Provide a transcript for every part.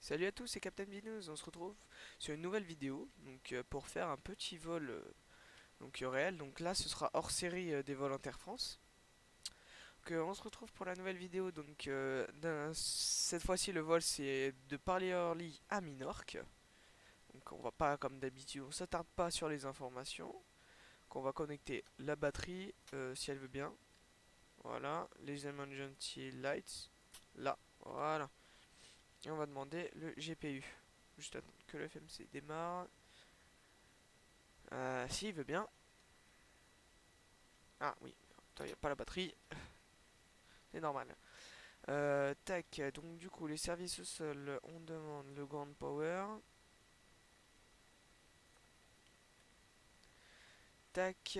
Salut à tous, c'est Captain Binous, on se retrouve sur une nouvelle vidéo pour faire un petit vol réel. Donc là ce sera hors série des vols Inter France. On se retrouve pour la nouvelle vidéo. Cette fois-ci le vol c'est de Paris-Orly à Minorque. Donc on va pas comme d'habitude, on s'attarde pas sur les informations. Qu'on va connecter la batterie si elle veut bien. Voilà, les emergency lights là, voilà. Et on va demander le GPU. Juste attendre que le FMC démarre. Si, il veut bien. Ah oui, il n'y a pas la batterie. C'est normal. Tac, donc du coup, les services au sol, on demande le ground power. Tac.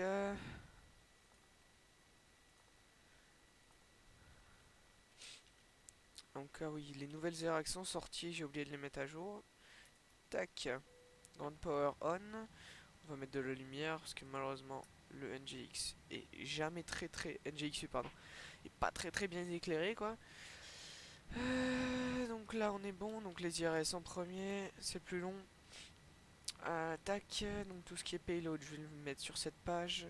Donc, ah oui, les nouvelles réactions sorties, j'ai oublié de les mettre à jour. Tac. Ground power on. On va mettre de la lumière parce que malheureusement, le NGX est jamais NGXU, pardon. Est pas très bien éclairé, quoi. Donc là, on est bon. Donc les IRS en premier, c'est plus long. Tac, donc tout ce qui est payload, je vais le mettre sur cette page.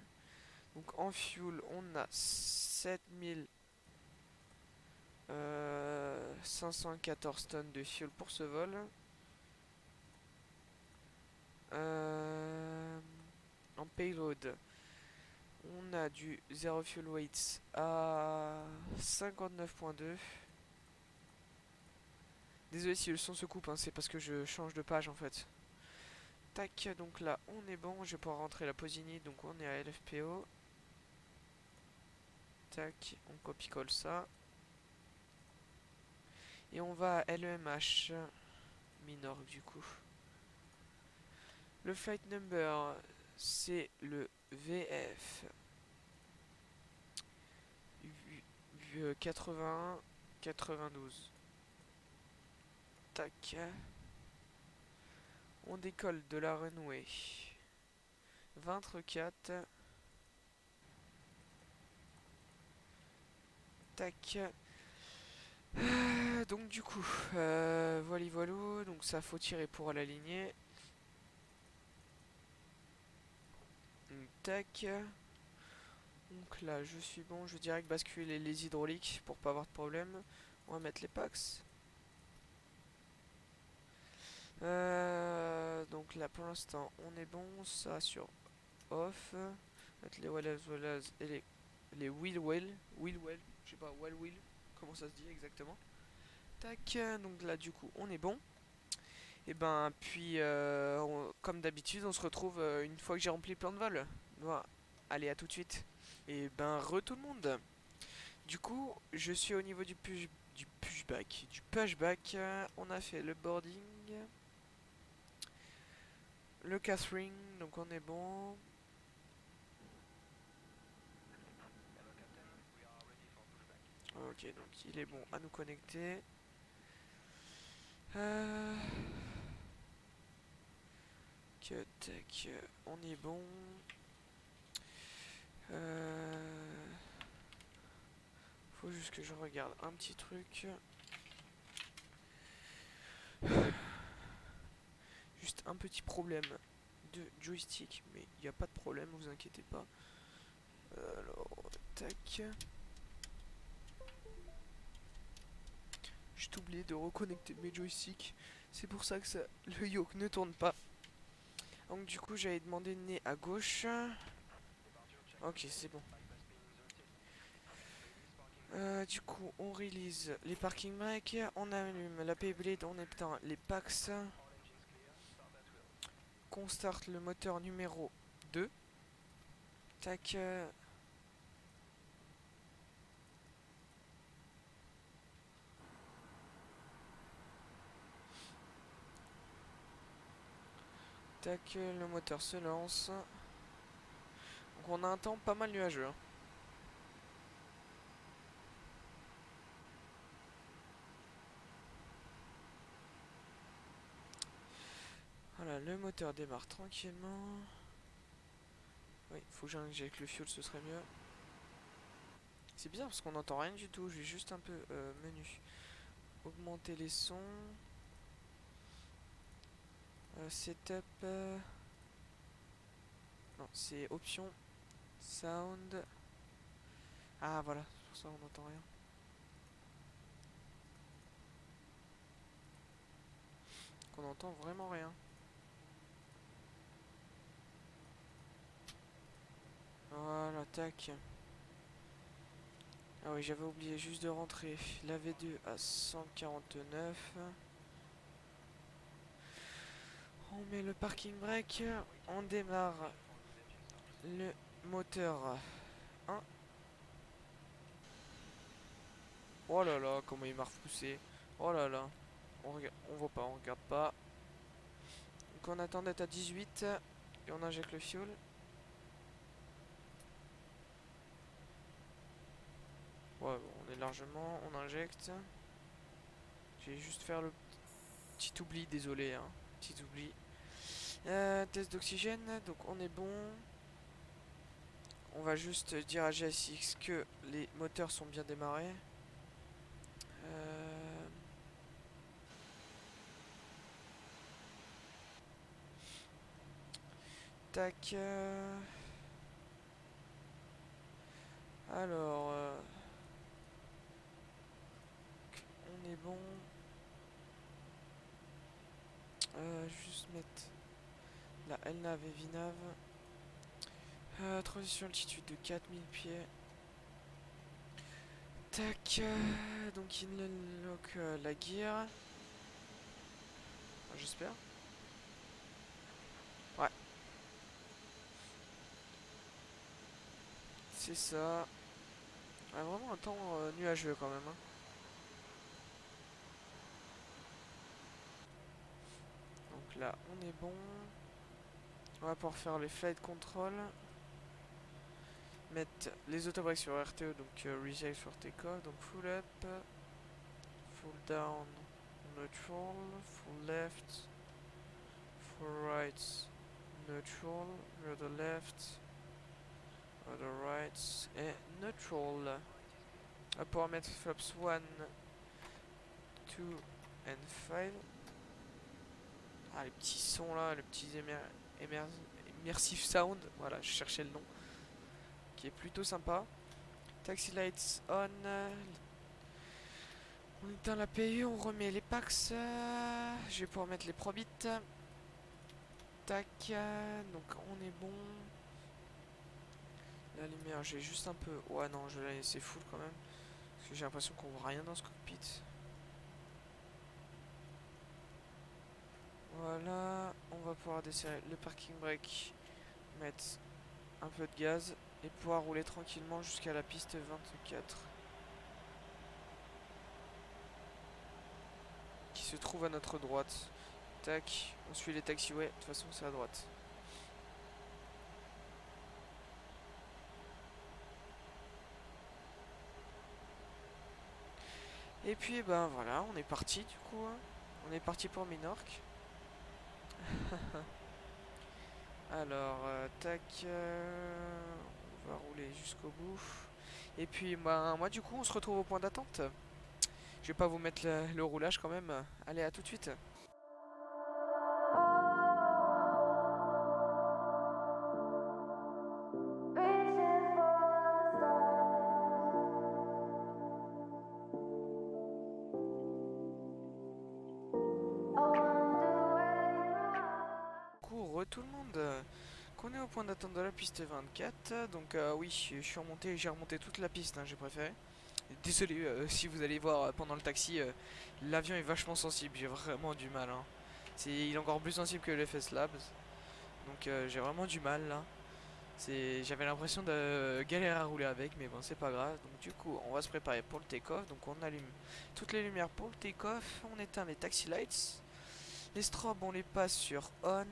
Donc en fuel, on a 7514 tonnes de fuel pour ce vol. Euh, En payload, on a du zero fuel weights à 59.2. Désolé si le son se coupe, hein, c'est parce que je change de page en fait. Tac, donc là on est bon, je vais pouvoir rentrer la Posini, donc on est à LFPO. Tac, on copie-colle ça. Et on va à LEMH, Minorque du coup. Le flight number, c'est le VF 81 92. Tac. On décolle de la runway 24. Tac. Donc du coup, voilà voilou, donc ça faut tirer pour l'aligner. Tac. Donc là, je suis bon, je vais direct basculer les hydrauliques pour pas avoir de problème. On va mettre les packs. Donc là, pour l'instant, on est bon. Ça sur off. Mettre les wells et les wheel, je sais pas, wheel, comment ça se dit exactement. Tac, donc là, du coup, on est bon. Et ben, puis, comme d'habitude, on se retrouve une fois que j'ai rempli le plan de vol. Voilà. Allez, à tout de suite. Et ben, tout le monde. Du coup, je suis au niveau du pushback. On a fait le boarding, le catering, donc on est bon. Ok, donc il est bon à nous connecter. Euh... Tac, on est bon. Euh... Faut juste que je regarde un petit truc. Juste un petit problème de joystick, mais il n'y a pas de problème, vous inquiétez pas. Alors, tac. J'ai oublié de reconnecter mes joysticks. C'est pour ça que le yoke ne tourne pas. Donc du coup j'avais demandé de nez à gauche. Ok, c'est bon. Du coup on release les parking brakes. On allume la P-Blade, on éteint les packs. Qu'on start le moteur numéro 2. Tac. Tac, le moteur se lance. Donc on a un temps pas mal nuageux, hein. Voilà, le moteur démarre tranquillement. Oui, faut que j'injecte le fuel, ce serait mieux. C'est bizarre parce qu'on n'entend rien du tout. Je vais juste un peu menu. Augmenter les sons. Setup. Non, c'est option. Sound. Ah voilà, c'est pour ça on n'entend rien. Qu'on entend vraiment rien. Voilà, tac. Ah oui, j'avais oublié juste de rentrer la V2 à 149. On met le parking brake. On démarre le moteur 1. Oh là là, comment il m'a repoussé. Oh là là. On voit pas, on regarde pas. Donc on attend d'être à 18 et on injecte le fuel. Ouais, bon, on est largement, on injecte. Je vais juste faire le petit oubli, désolé, hein. Petit oubli. Test d'oxygène, donc on est bon. On va juste dire à GSX que les moteurs sont bien démarrés. Euh, Tac. Alors, on est bon. Juste mettre la LNAV et VNAV. Transition altitude de 4000 pieds. Tac. Donc il lock la gear. Enfin, j'espère. Ouais. C'est ça. Ah, vraiment un temps nuageux quand même, hein. Donc là, on est bon. On va pouvoir faire les flight control. Mettre les autobrakes sur RTE, donc reset sur takeoff. Donc full up, full down, neutral, full left, full right, neutral, rudder left, rudder right et neutral. On va pouvoir mettre flaps 1, 2 and 5. Ah, les petits sons là, les petits immersive sound, voilà, je cherchais le nom, qui est plutôt sympa. Taxi lights on, on éteint la PU, on remet les packs, je vais pouvoir mettre les probits. Tac, donc on est bon. La lumière, j'ai juste un peu... Ouais non, je vais la laisser full quand même, parce que j'ai l'impression qu'on voit rien dans ce cockpit. Voilà, on va pouvoir desserrer le parking brake, mettre un peu de gaz et pouvoir rouler tranquillement jusqu'à la piste 24 qui se trouve à notre droite. Tac, on suit les taxiways, de toute façon c'est à droite. Et puis ben voilà, on est parti du coup, hein. On est parti pour Minorque. Alors, tac, on va rouler jusqu'au bout. Et puis ben, moi du coup on se retrouve au point d'attente. Je vais pas vous mettre le roulage quand même. Allez, à tout de suite. Coucou tout le monde, qu'on est au point d'attente de la piste 24. Donc oui, je suis remonté, j'ai remonté toute la piste, hein, j'ai préféré. Désolé si vous allez voir pendant le taxi, l'avion est vachement sensible, j'ai vraiment du mal, hein. Il est encore plus sensible que le FS Labs. Donc j'ai vraiment du mal là. J'avais l'impression de galérer à rouler avec, mais bon, c'est pas grave. Donc du coup, on va se préparer pour le take-off. Donc on allume toutes les lumières pour le take-off. On éteint les taxi lights. Les strobes, on les passe sur on.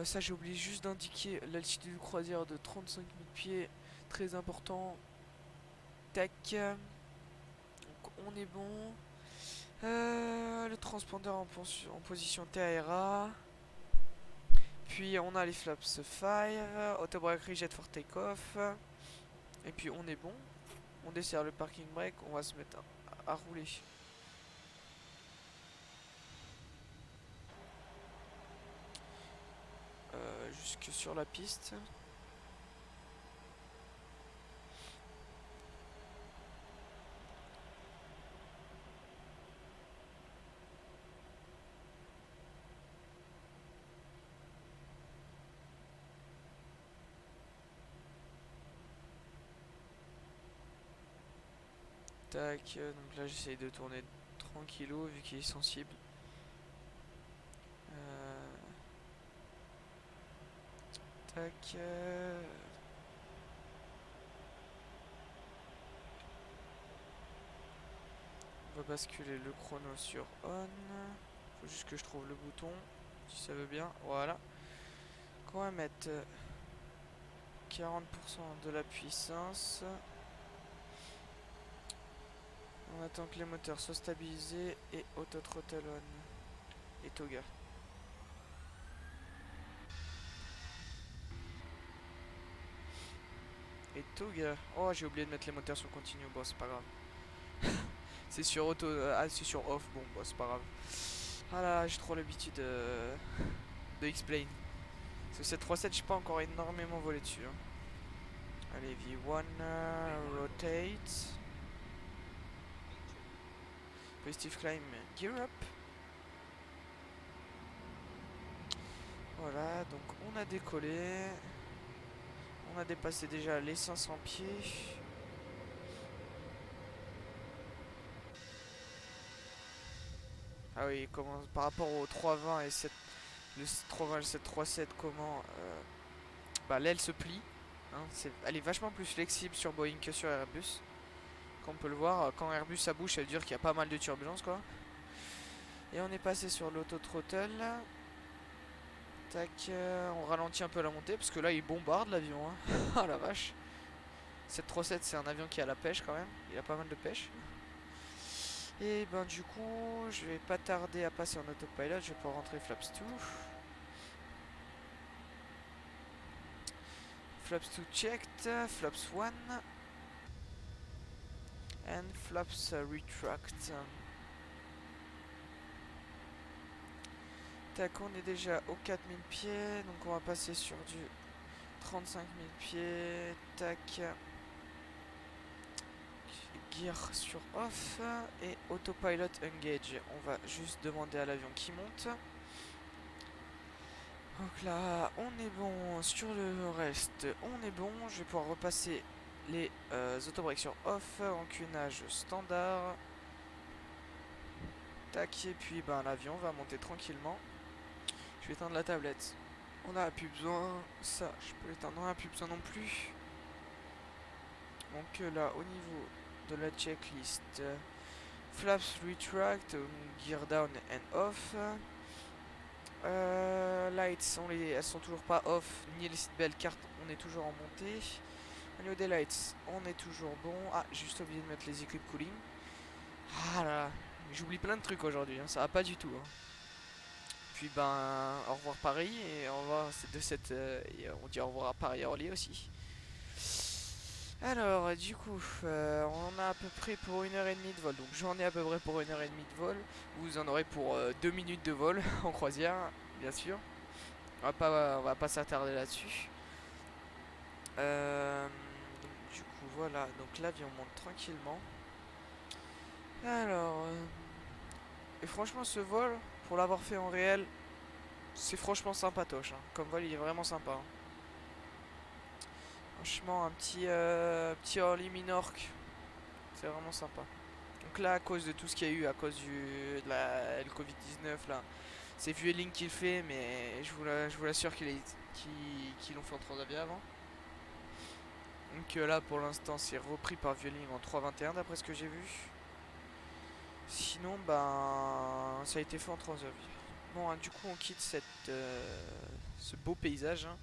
Ça, j'ai oublié juste d'indiquer l'altitude de croisière de 35 000 pieds. Très important. Tac. Donc on est bon. Le transpondeur en position TARA. Puis on a les flaps 5, autobrake rejet for takeoff. Et puis on est bon. On dessert le parking brake, on va se mettre à rouler. jusque sur la piste. Tac, donc là j'essaye de tourner tranquillou vu qu'il est sensible. Tac. On va basculer le chrono sur on. Faut juste que je trouve le bouton, si ça veut bien. Voilà. On va mettre 40% de la puissance. On attend que les moteurs soient stabilisés et auto throttle on. Et Toga. Et Toga. Oh, j'ai oublié de mettre les moteurs sur continu. Bon, c'est pas grave. C'est sur auto. Ah, c'est sur off. Bon, bah, c'est pas grave. Ah là, j'ai trop l'habitude de explain. Parce que cette recette, j'ai pas encore énormément volé dessus. Hein. Allez, V1, rotate. Positive climb, gear up. Voilà, donc on a décollé. On a dépassé déjà les 500 pieds. Ah oui, comment, par rapport au 320 et 7, le 320 et le 737, comment bah, l'aile se plie. Hein, elle est vachement plus flexible sur Boeing que sur Airbus. Comme on peut le voir, quand Airbus ça bouge, ça veut dire qu'il y a pas mal de turbulences quoi. Et on est passé sur l'auto-throttle. Tac, on ralentit un peu la montée parce que là il bombarde l'avion. Hein. Ah la vache. 737 c'est un avion qui a la pêche quand même. Il a pas mal de pêche. Et ben du coup, je vais pas tarder à passer en autopilot. Je vais pouvoir rentrer flaps 2. Flaps 2 checked. Flaps 1. And flaps retract. Tac, on est déjà aux 4000 pieds. Donc on va passer sur du 35 000 pieds. Tac. Gear sur off. Et autopilot engage. On va juste demander à l'avion qui monte. Donc là, on est bon sur le reste. On est bon. Je vais pouvoir repasser les autobreaks sur off. Encunage standard. Tac. Et puis ben, l'avion va monter tranquillement. Je vais éteindre la tablette. On n'a plus besoin. Ça, je peux l'éteindre. On n'a plus besoin non plus. Donc là, au niveau de la checklist, flaps retract, gear down and off. Lights, elles sont toujours pas off, ni les seatbelts car on est toujours en montée. Au niveau des lights, on est toujours bon. Ah, j'ai juste oublié de mettre les equip cooling. Ah là, j'oublie plein de trucs aujourd'hui, hein, ça va pas du tout. Hein. Puis ben, au revoir Paris et au revoir de cette. Et on dit au revoir à Paris Orly aussi. Alors, du coup, on a à peu près pour 1h30 de vol. Donc j'en ai à peu près pour 1h30 de vol. Vous en aurez pour 2 minutes de vol en croisière, bien sûr. On va pas s'attarder là-dessus. Donc, du coup, voilà. Donc l'avion monte tranquillement. Alors, et franchement, ce vol, pour l'avoir fait en réel, c'est franchement sympatoche. Hein. Comme vol, il est vraiment sympa. Hein. Franchement, un petit Orly Minorque, c'est vraiment sympa. Donc là, à cause de tout ce qu'il y a eu, à cause le Covid-19, là, c'est Vueling qui le fait, mais je vous l'assure qu'ils l'ont fait en Transavia avant. Donc là, pour l'instant, c'est repris par Vueling en 321, d'après ce que j'ai vu. Sinon, ben, ça a été fait en Transavia. Bon, hein, du coup, on quitte ce beau paysage. Hein.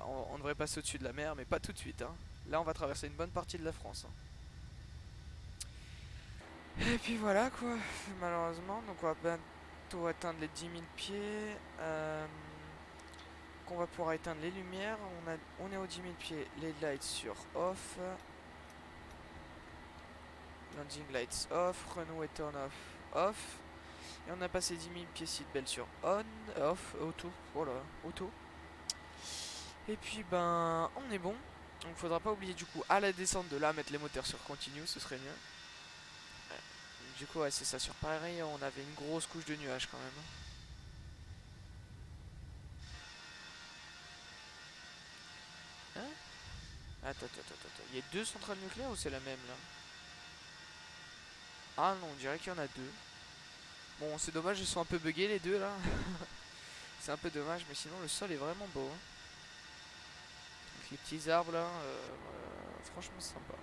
On devrait passer au-dessus de la mer, mais pas tout de suite. Hein. Là, on va traverser une bonne partie de la France. Hein. Et puis voilà quoi, malheureusement, donc on va bientôt atteindre les 10 000 pieds. On va pouvoir éteindre les lumières. On est aux 10 000 pieds, les lights sur off. Landing lights off, runway turn off, off. Et on a passé 10 000 pieds seatbelt sur on, off, auto, voilà, auto. Et puis ben on est bon. Donc faudra pas oublier du coup à la descente de là mettre les moteurs sur continu, ce serait mieux. Ouais. Du coup ouais c'est ça, sur Paris on avait une grosse couche de nuages quand même. Hein? Attends. Il y a deux centrales nucléaires ou c'est la même là? Ah non, on dirait qu'il y en a deux. Bon c'est dommage, ils sont un peu buggés les deux là. C'est un peu dommage, mais sinon le sol est vraiment beau, hein. Avec les petits arbres là, franchement c'est sympa.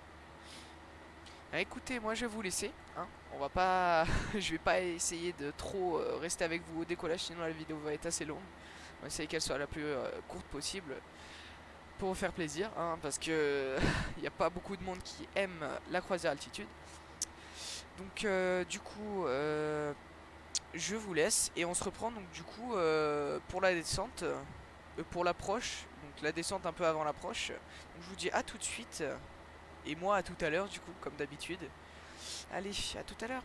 Ah, écoutez, moi je vais vous laisser, hein. On va pas, je vais pas essayer de trop rester avec vous au décollage, sinon la vidéo va être assez longue. On va essayer qu'elle soit la plus courte possible pour vous faire plaisir, hein, parce que il n'y a pas beaucoup de monde qui aime la croisière altitude. Donc du coup, je vous laisse et on se reprend donc du coup pour la descente, pour l'approche, donc la descente un peu avant l'approche. Donc je vous dis à tout de suite et moi à tout à l'heure du coup comme d'habitude. Allez, à tout à l'heure.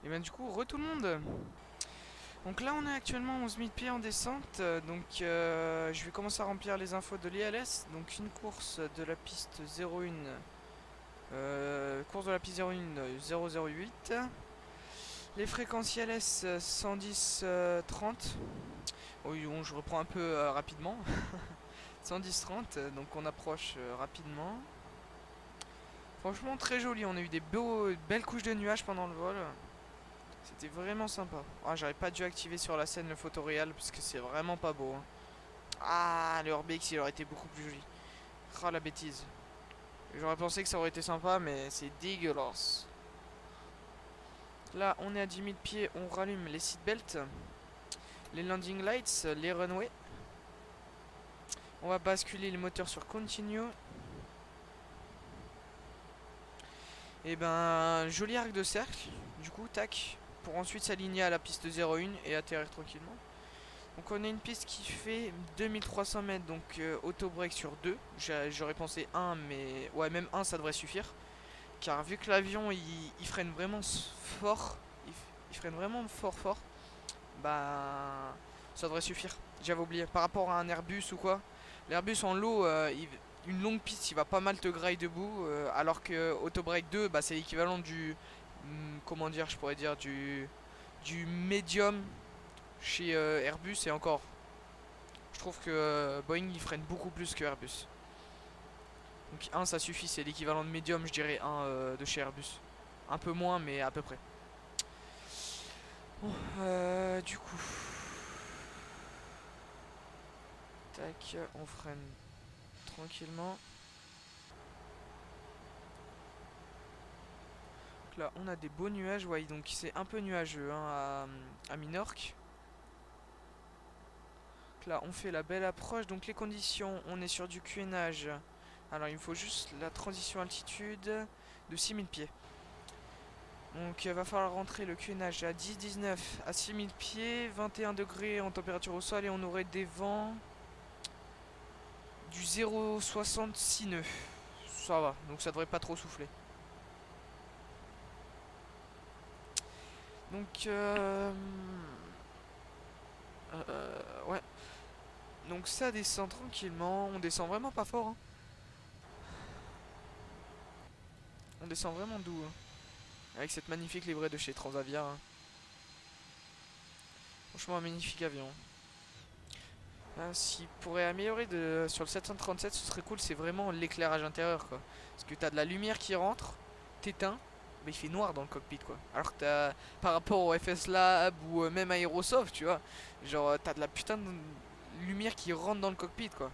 Et bien du coup, tout le monde. Donc là on est actuellement 11 000 pieds en descente, donc je vais commencer à remplir les infos de l'ILS. Donc une course de la piste 01, course de la piste 01 008. Les fréquences ILS 110 30. Oui, bon, je reprends un peu rapidement. 110 30, donc on approche rapidement. Franchement très joli, on a eu des belles couches de nuages pendant le vol. C'était vraiment sympa. Ah, j'aurais pas dû activer sur la scène le photoréal parce que c'est vraiment pas beau, hein. Ah, le Urbex il aurait été beaucoup plus joli. Ah, la bêtise. J'aurais pensé que ça aurait été sympa, mais c'est dégueulasse. Là, on est à 10 000 pieds, on rallume les seatbelts, les landing lights, les runways. On va basculer le moteur sur continue. Et ben, joli arc de cercle, du coup, tac, pour ensuite s'aligner à la piste 01 et atterrir tranquillement. Donc on a une piste qui fait 2300 mètres, donc auto-break sur 2. J'aurais pensé 1, mais ouais, même 1 ça devrait suffire. Car vu que l'avion il freine vraiment fort, il freine vraiment fort, bah ça devrait suffire. J'avais oublié. Par rapport à un Airbus ou quoi, l'Airbus en low, une longue piste il va pas mal te grailler debout, alors que auto-break 2, bah, c'est l'équivalent du. Comment dire, je pourrais dire du médium chez Airbus et encore. Je trouve que Boeing il freine beaucoup plus que Airbus. Donc 1 ça suffit, c'est l'équivalent de médium je dirais 1 de chez Airbus. Un peu moins mais à peu près. Bon, du coup. Tac, on freine tranquillement. Donc là on a des beaux nuages, ouais donc c'est un peu nuageux hein, à Minorque. Donc là on fait la belle approche, donc les conditions, on est sur du QNH. Alors il me faut juste la transition altitude de 6000 pieds. Donc il va falloir rentrer le QNH à 10-19 à 6000 pieds, 21 degrés en température au sol et on aurait des vents du 0,66 nœuds. Ça va, donc ça devrait pas trop souffler. Donc ouais. Donc ça descend tranquillement, on descend vraiment pas fort, hein. On descend vraiment doux, hein. Avec cette magnifique livrée de chez Transavia, hein. Franchement un magnifique avion. Ah, ce qui pourrait améliorer sur le 737, ce serait cool, c'est vraiment l'éclairage intérieur quoi. Parce que t'as de la lumière qui rentre, t'éteins, mais il fait noir dans le cockpit quoi. Alors que t'as, par rapport au FS Lab ou même Aerosoft, tu vois, genre t'as de la putain de lumière qui rentre dans le cockpit quoi.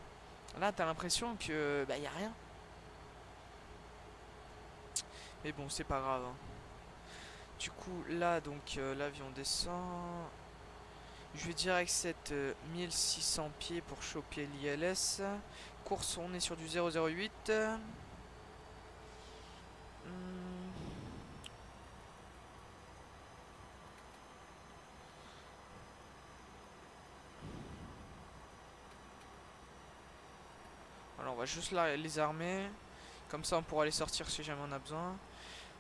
Là t'as l'impression que bah y a rien. Mais bon c'est pas grave, hein. Du coup, là, donc, l'avion descend. Je vais direct set 1600 pieds pour choper l'ILS. Course, on est sur du 008. Alors, on va juste les armer. Comme ça, on pourra les sortir si jamais on a besoin.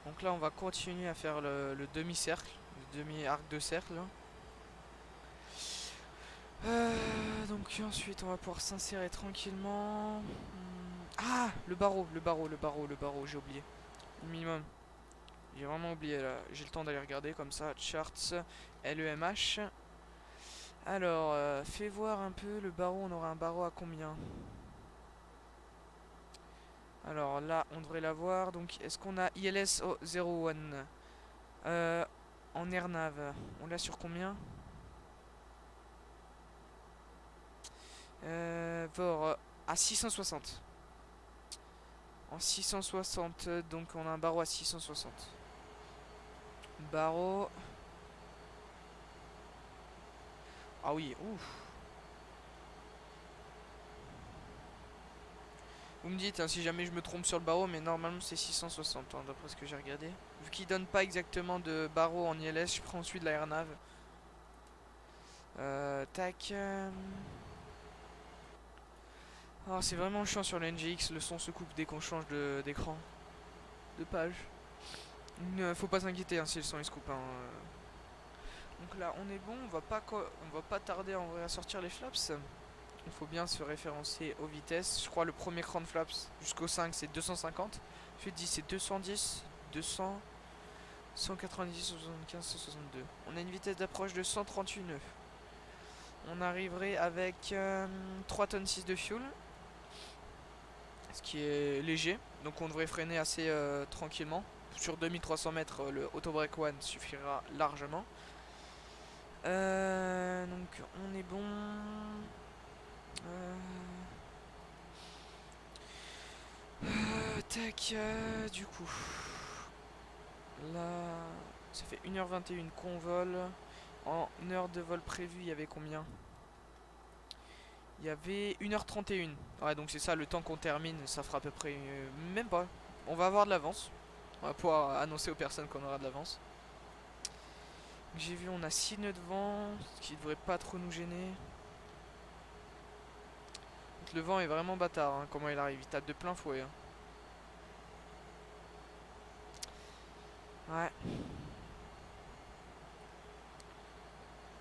Donc là, on va continuer à faire le demi-cercle, le demi-arc de cercle. Donc ensuite, on va pouvoir s'insérer tranquillement. Ah, le barreau, j'ai oublié. Le minimum. J'ai vraiment oublié là. J'ai le temps d'aller regarder comme ça. Charts, LEMH. Alors, fais voir un peu le barreau. On aura un barreau à combien? Alors là, on devrait l'avoir. Donc, est-ce qu'on a ILS 01 en airnav? On l'a sur combien? VOR à 660. En 660, donc on a un barreau à 660. Barreau. Ah oui, ouf. Vous me dites hein, si jamais je me trompe sur le barreau, mais normalement c'est 660 hein, d'après ce que j'ai regardé. Vu qu'il donne pas exactement de barreau en ILS, je prends celui de l'airnav. Tac. Oh, c'est vraiment chiant sur le NGX, le son se coupe dès qu'on change d'écran. De page. Faut pas s'inquiéter hein, si le son il se coupe. Hein. Donc là on est bon, on va pas tarder en vrai à sortir les flaps. Il faut bien se référencer aux vitesses. Je crois le premier cran de flaps jusqu'au 5 c'est 250. Ensuite 10 c'est 210, 200, 190, 75, 162. On a une vitesse d'approche de 138 nœuds. On arriverait avec 3 tonnes 6 de fuel. Ce qui est léger. Donc on devrait freiner assez tranquillement. Sur 2300 mètres, le Auto Break One suffira largement. Donc on est bon. Tac, du coup. Là, ça fait 1h21 qu'on vole. En heure de vol prévue, il y avait combien? Il y avait 1h31. Ouais, donc c'est ça, le temps qu'on termine, ça fera à peu près... même pas. On va avoir de l'avance. On va pouvoir annoncer aux personnes qu'on aura de l'avance. J'ai vu, on a 6 nœuds de vent, ce qui devrait pas trop nous gêner. Donc, le vent est vraiment bâtard, hein, comment il arrive, il tape de plein fouet. Hein. Ouais.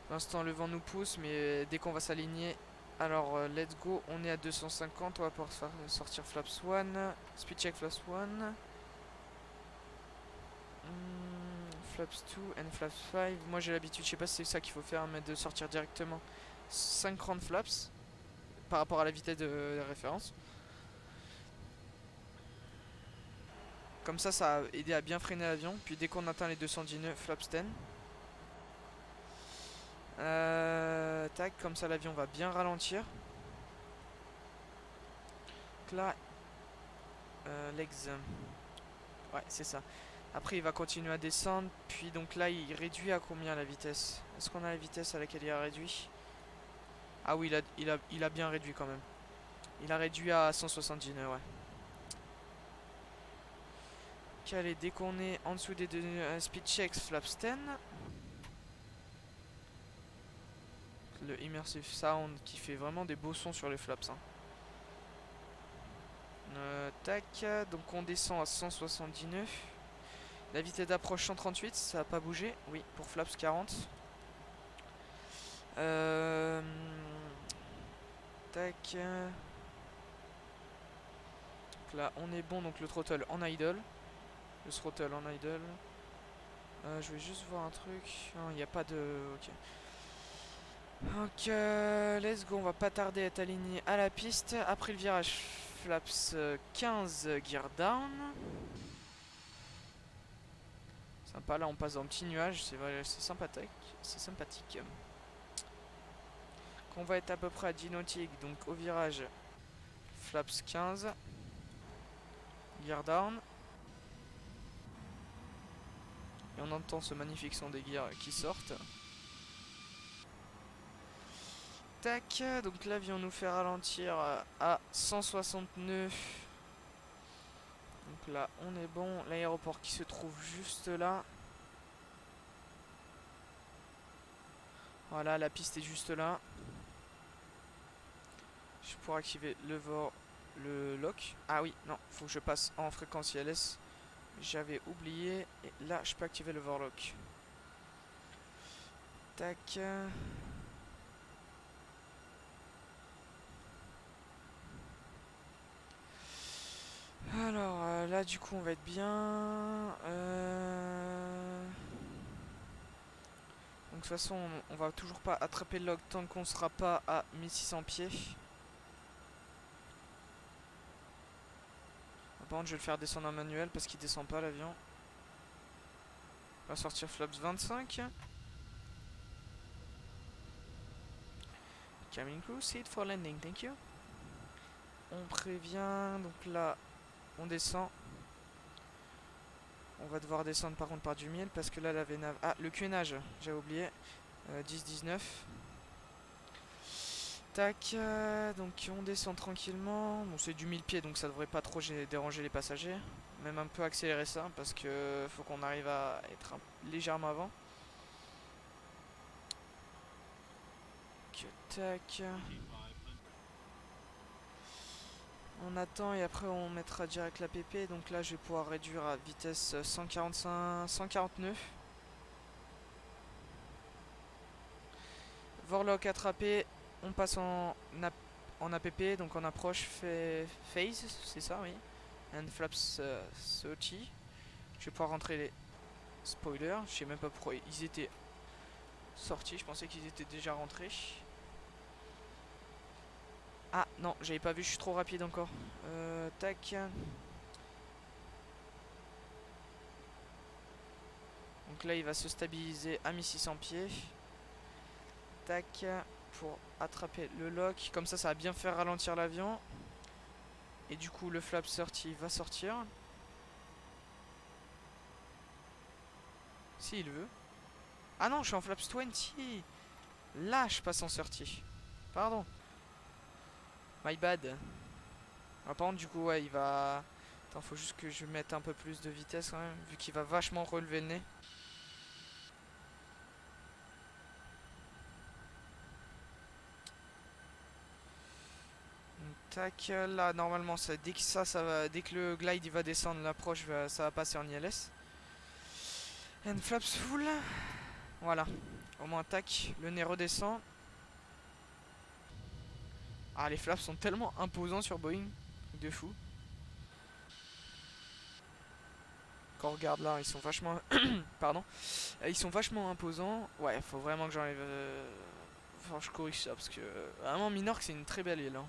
Pour l'instant, le vent nous pousse, mais dès qu'on va s'aligner... Alors, let's go, on est à 250, on va pouvoir faire sortir Flaps 1, Speed Check Flaps 1. Flaps 2 and Flaps 5. Moi j'ai l'habitude, je sais pas si c'est ça qu'il faut faire, mais de sortir directement 50 flaps par rapport à la vitesse de référence. Comme ça a aidé à bien freiner l'avion. Puis dès qu'on atteint les 210 nœuds, flaps 10. Tac, comme ça l'avion va bien ralentir. Donc là, legs. Ouais, c'est ça. Après il va continuer à descendre. Puis donc là il réduit à combien la vitesse? Est-ce qu'on a la vitesse à laquelle il a réduit? Ah oui, il a bien réduit quand même. Il a réduit à 170 nœuds, ouais. Allez, dès qu'on est en dessous des deux speed checks, flaps 10. Le immersive sound qui fait vraiment des beaux sons sur les flaps. Hein. Tac, donc on descend à 179. La vitesse d'approche 138, ça n'a pas bougé. Oui, pour flaps 40. Tac. Donc là, on est bon, donc le throttle en idle. Le throttle en idle. Je vais juste voir un truc. Il n'y a pas de... Ok. Donc, let's go. On va pas tarder à être aligné à la piste. Après le virage, flaps 15, gear down. Sympa, là on passe dans le petit nuage. C'est sympathique. C'est sympathique. On va être à peu près à 10 nautiques. Donc, au virage, flaps 15, gear down. Et on entend ce magnifique son des gears qui sortent. Tac, donc l'avion nous fait ralentir à 169. Donc là, on est bon. L'aéroport qui se trouve juste là. Voilà, la piste est juste là. Je pourrais activer le lock. Ah oui, non, faut que je passe en fréquence ILS. J'avais oublié. Et là, je peux activer le Vorlock. Tac. Alors, là, du coup, on va être bien. Donc, de toute façon, on va toujours pas attraper le log tant qu'on sera pas à 1600 pieds. Par contre, je vais le faire descendre en manuel parce qu'il descend pas l'avion. On va sortir flaps 25. Cabin crew, seat for landing, thank you. On prévient, donc là, on descend. On va devoir descendre par contre par du miel parce que là, la vénave... Ah, le cuénage, j'avais oublié. 10-19. Tac, donc on descend tranquillement. Bon, c'est du 1000 pieds donc ça devrait pas trop déranger les passagers. Même un peu accélérer ça parce que faut qu'on arrive à être légèrement avant. Tac. On attend et après on mettra direct la PP. Donc là je vais pouvoir réduire à vitesse 145, 149. Vorlock attrapé. On passe en APP, donc en approche phase, c'est ça, oui. And flaps 30. Je vais pouvoir rentrer les spoilers. Je sais même pas pourquoi ils étaient sortis. Je pensais qu'ils étaient déjà rentrés. Ah non, j'avais pas vu, je suis trop rapide encore. Tac. Donc là, il va se stabiliser à 1600 pieds. Tac. Pour attraper le lock. Comme ça va bien faire ralentir l'avion. Et du coup, le flap 30 va sortir. Si il veut. Ah non, je suis en flaps 20. Là, je passe en 30. Pardon. My bad. Ah, par contre, du coup, ouais, il va... Attends, faut juste que je mette un peu plus de vitesse quand même, vu qu'il va vachement relever le nez. Tac, là, normalement, ça, dès que ça va... Dès que le glide, il va descendre, l'approche, ça va passer en ILS. And flaps full. Voilà. Au moins, tac, le nez redescend. Ah, les flaps sont tellement imposants sur Boeing. De fou. Quand on regarde là, ils sont vachement... Pardon. Ils sont vachement imposants. Ouais, faut vraiment que j'enlève... Enfin, je corrige ça parce que... Vraiment, Minorque, c'est une très belle île. Hein.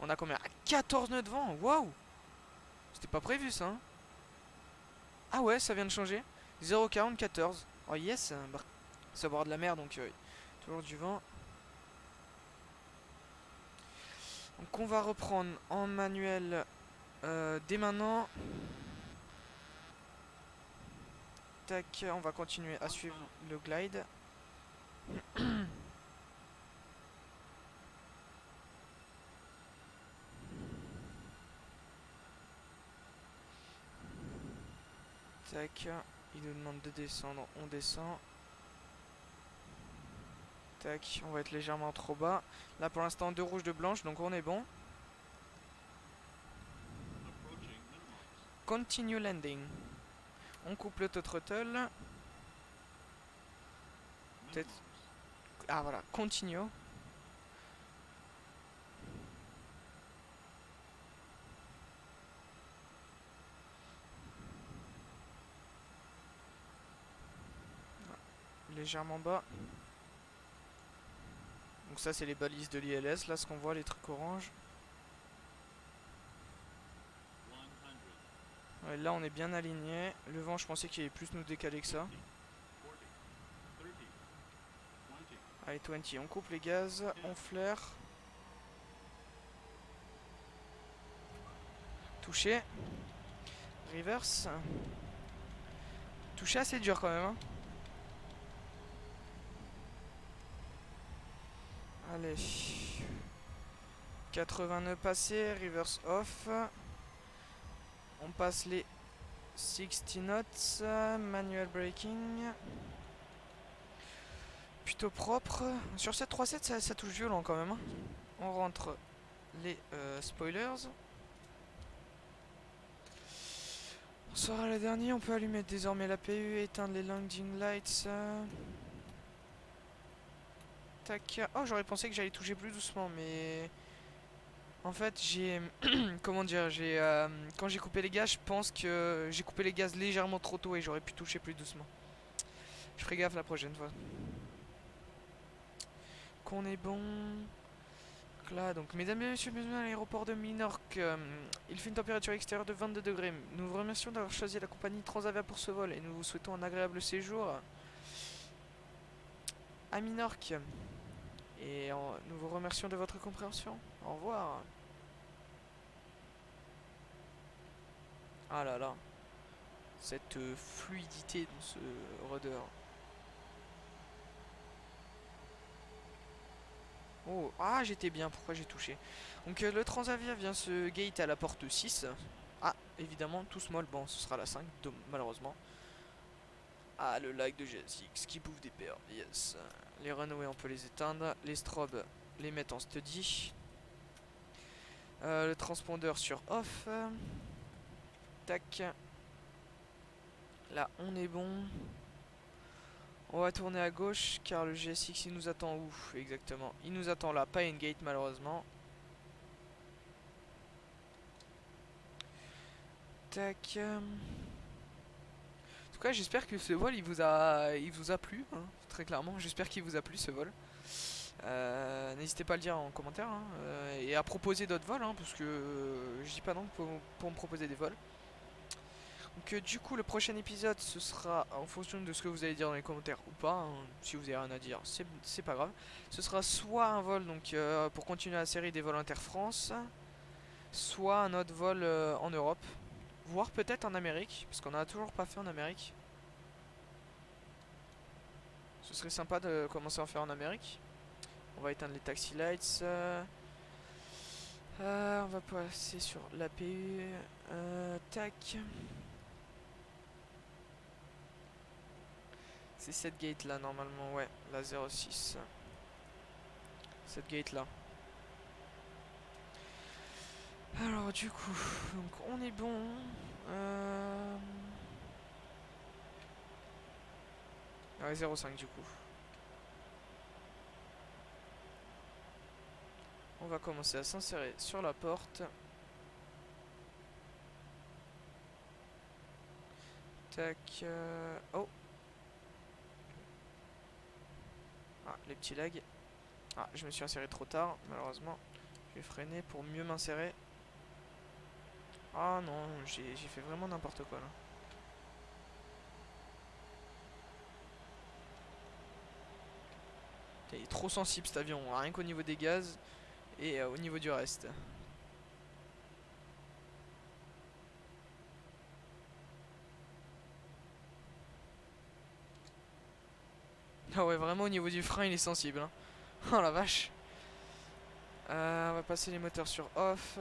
On a combien? 14 nœuds de vent. Waouh. C'était pas prévu ça. Hein. Ah ouais, ça vient de changer. 0,40-14. Oh yes. Bah, c'est au bord de la mer, donc toujours du vent. Donc on va reprendre en manuel dès maintenant. Tac, on va continuer à suivre le glide. Tac, il nous demande de descendre, on descend. Tac, on va être légèrement trop bas. Là pour l'instant 2 rouges, 2 blanches, donc on est bon. Continue landing. On coupe le throttle. Peut-être... Ah voilà, continue. Légèrement bas. Donc ça c'est les balises de l'ILS, là ce qu'on voit, les trucs orange. Ouais, là on est bien aligné. Le vent je pensais qu'il allait plus nous décaler que ça. Allez 20, on coupe les gaz, on flaire. Touché. reverse. Toucher assez dur quand même. Hein. Allez. 80 nœuds passés, reverse off. On passe les 60 knots, manual braking. Plutôt propre. Sur cette 3.7 ça touche violent quand même. Hein. On rentre les spoilers. On sera le dernier, on peut allumer désormais l'APU, éteindre les landing lights. Tac. Oh, j'aurais pensé que j'allais toucher plus doucement, mais en fait j'ai comment dire, quand j'ai coupé les gaz, je pense que j'ai coupé les gaz légèrement trop tôt et j'aurais pu toucher plus doucement. Je ferai gaffe la prochaine fois. Qu'on est bon. Là, donc, mesdames et messieurs, bienvenue à l'aéroport de Minorque. Il fait une température extérieure de 22 degrés. Nous vous remercions d'avoir choisi la compagnie Transavia pour ce vol et nous vous souhaitons un agréable séjour à Minorque. Et nous vous remercions de votre compréhension. Au revoir. Ah là là, cette fluidité dans ce rudder. Oh, ah j'étais bien, pourquoi j'ai touché. Donc le Transavia vient se gate à la porte 6. Ah, évidemment, tout small, bon ce sera la 5, malheureusement. Ah, le lag de GSX qui bouffe des perles, yes. Les runways on peut les éteindre, les strobes les mettre en steady. Le transpondeur sur off. Tac. Là on est bon. On va tourner à gauche car le GSX il nous attend où exactement? Il nous attend là, pas une gate malheureusement. Tac. En tout cas j'espère que ce vol il vous a plu, hein, très clairement. J'espère qu'il vous a plu ce vol. N'hésitez pas à le dire en commentaire hein, et à proposer d'autres vols hein, parce que je dis pas non pour me proposer des vols. Donc du coup le prochain épisode ce sera en fonction de ce que vous allez dire dans les commentaires ou pas, hein. Si vous avez rien à dire c'est pas grave. Ce sera soit un vol donc pour continuer la série des vols inter-France, soit un autre vol en Europe, voire peut-être en Amérique, parce qu'on a toujours pas fait en Amérique. Ce serait sympa de commencer à en faire en Amérique. On va éteindre les taxi lights. On va passer sur l'APU. Tac. C'est cette gate là normalement, ouais, la 06. Cette gate là. Alors du coup, donc on est bon. Ouais, 05 du coup. On va commencer à s'insérer sur la porte. Tac. Oh. Ah, les petits lags. Ah, je me suis inséré trop tard, malheureusement. Je vais freiner pour mieux m'insérer. Ah non, j'ai fait vraiment n'importe quoi là. Il est trop sensible cet avion, rien qu'au niveau des gaz et au niveau du reste. Ah ouais, vraiment au niveau du frein il est sensible. Hein. Oh la vache. On va passer les moteurs sur off.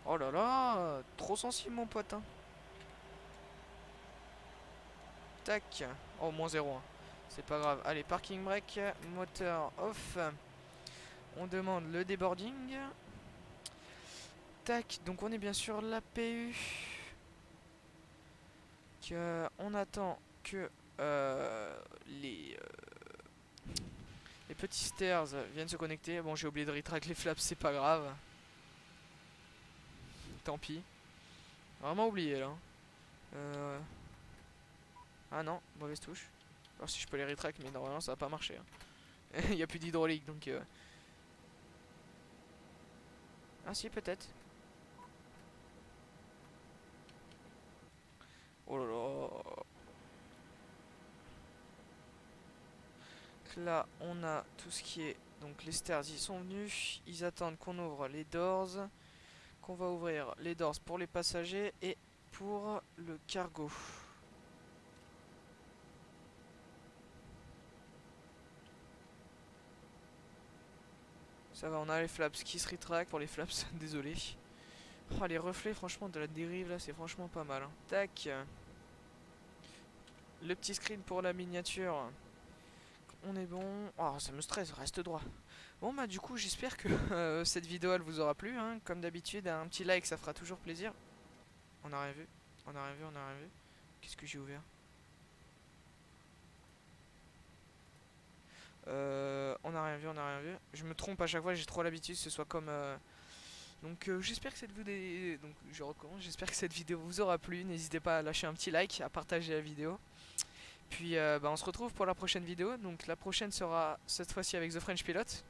Oh là là, trop sensible mon pote. Hein. Tac. Oh, moins 0. Hein. C'est pas grave. Allez, parking brake, moteur off. On demande le deboarding. Tac, donc on est bien sûr l'APU. On attend que les petits stairs viennent se connecter. Bon, j'ai oublié de retract les flaps, c'est pas grave. Tant pis. Vraiment oublié là. Ah non, mauvaise touche. Alors si je peux les retract, mais normalement ça va pas marcher. Hein. Il n'y a plus d'hydraulique donc. Ah si, peut-être. Oh là là. Là, on a tout ce qui est. Donc les stairs y sont venus. Ils attendent qu'on ouvre les doors. Donc on va ouvrir les doors pour les passagers et pour le cargo. Ça va, on a les flaps qui se rétractent pour les flaps, désolé. Oh, les reflets, franchement, de la dérive là, c'est franchement pas mal. Hein. Tac. Le petit screen pour la miniature. On est bon. Oh, ça me stresse, reste droit. Bon, bah, du coup, j'espère que cette vidéo elle vous aura plu. Hein. Comme d'habitude, un petit like, ça fera toujours plaisir. On a rien vu. On a rien vu, on a rien vu. Qu'est-ce que j'ai ouvert? On a rien vu, on a rien vu. Je me trompe à chaque fois, j'ai trop l'habitude que ce soit comme. Donc j'espère que cette vidéo. Donc je recommence, j'espère que cette vidéo vous aura plu. N'hésitez pas à lâcher un petit like, à partager la vidéo. Puis bah, on se retrouve pour la prochaine vidéo. Donc la prochaine sera cette fois-ci avec The French Pilot.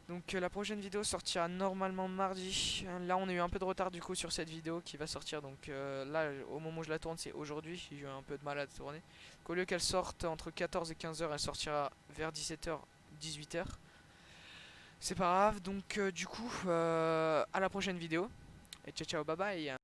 Donc la prochaine vidéo sortira normalement mardi. Là on a eu un peu de retard du coup sur cette vidéo qui va sortir. Donc là au moment où je la tourne c'est aujourd'hui. J'ai eu un peu de mal à tourner. Donc, au lieu qu'elle sorte entre 14 et 15h, elle sortira vers 17h, 18h. C'est pas grave. Donc du coup à la prochaine vidéo. Et ciao ciao bye bye.